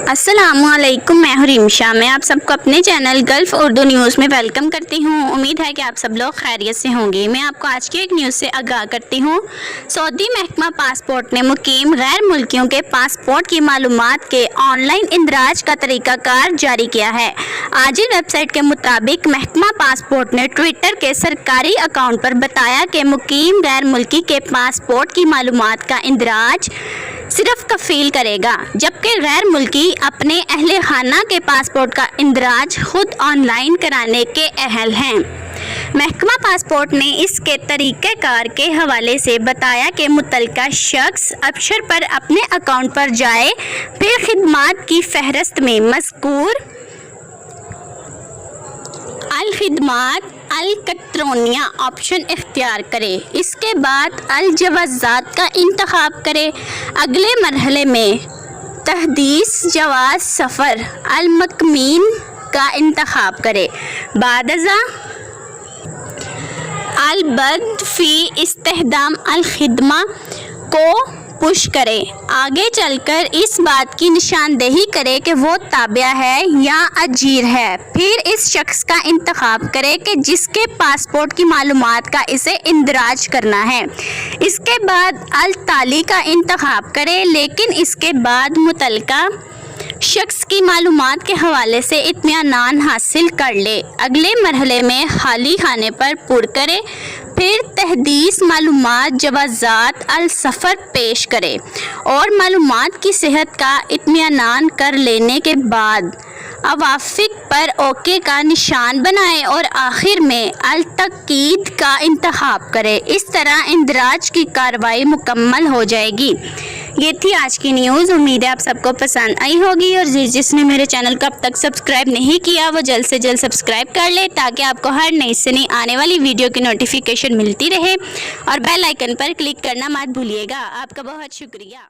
अस्सलामुअलैकुम, मैं हूं रिमशा। मैं आप सबको अपने चैनल गल्फ उर्दू न्यूज़ में वेलकम करती हूं। उम्मीद है कि आप सब लोग खैरियत से होंगे। मैं आपको आज की एक न्यूज़ से आगाह करती हूं। सऊदी महकमा पासपोर्ट ने मुकीम गैर मुल्कियों के पासपोर्ट की मालूमात के ऑनलाइन इंदराज का तरीक़ाकार जारी किया है। आजिल वेबसाइट के मुताबिक महकमा पासपोर्ट ने ट्विटर के सरकारी अकाउंट पर बताया कि मुकीम गैर मुल्की के पासपोर्ट की मालूमात का इंदराज सिर्फ कफील करेगा, जबकि गैर मुल्की अपने अहले खाना के पासपोर्ट का इंदराज खुद ऑनलाइन कराने के अहल हैं। महकमा पासपोर्ट ने इसके तरीक़ेकार के हवाले से बताया कि मुतल्लिका शख्स अबशर पर अपने अकाउंट पर जाए, फिर खिदमात की फहरस्त में मज़कूर अल खिदमात अल कतरोनिया ऑप्शन इख्तियार करे। इसके बाद अल जवाज़ात का इंतखाब करे। अगले मरहले में तहदीस जवाज़ सफ़र अल मकमीन का इंतखाब करे। बादज़ा अल बद फ़ी इस्तेहदाम अल खिदमा को पुश करे। आगे चलकर इस बात की निशानदेही करे कि वो ताबिया है या अजीर है। फिर इस शख्स का इंतखाब करे कि जिसके पासपोर्ट की मालूमात का इसे इंदराज करना है। इसके बाद अल ताली का इंतखाब करे, लेकिन इसके बाद मुतल्लिका शख्स की मालूमात के हवाले से इत्मीनान हासिल कर ले। अगले मरहले में खाली खाने पर पुर करे, फिर तहदीस मालूमात जवाज़ात अल सफ़र पेश करे और मालूमात की सेहत का इत्मीनान कर लेने के बाद अवाफिक पर ओके का निशान बनाए और आखिर में अल तकीद का इंतखाब करे। इस तरह इंदराज की कार्रवाई मुकम्मल हो जाएगी। ये थी आज की न्यूज़। उम्मीद है आप सबको पसंद आई होगी और जिसने मेरे चैनल को अब तक सब्सक्राइब नहीं किया वो जल्द से जल्द सब्सक्राइब कर ले, ताकि आपको हर नई से नई आने वाली वीडियो की नोटिफिकेशन मिलती रहे। और बेल आइकन पर क्लिक करना मत भूलिएगा। आपका बहुत शुक्रिया।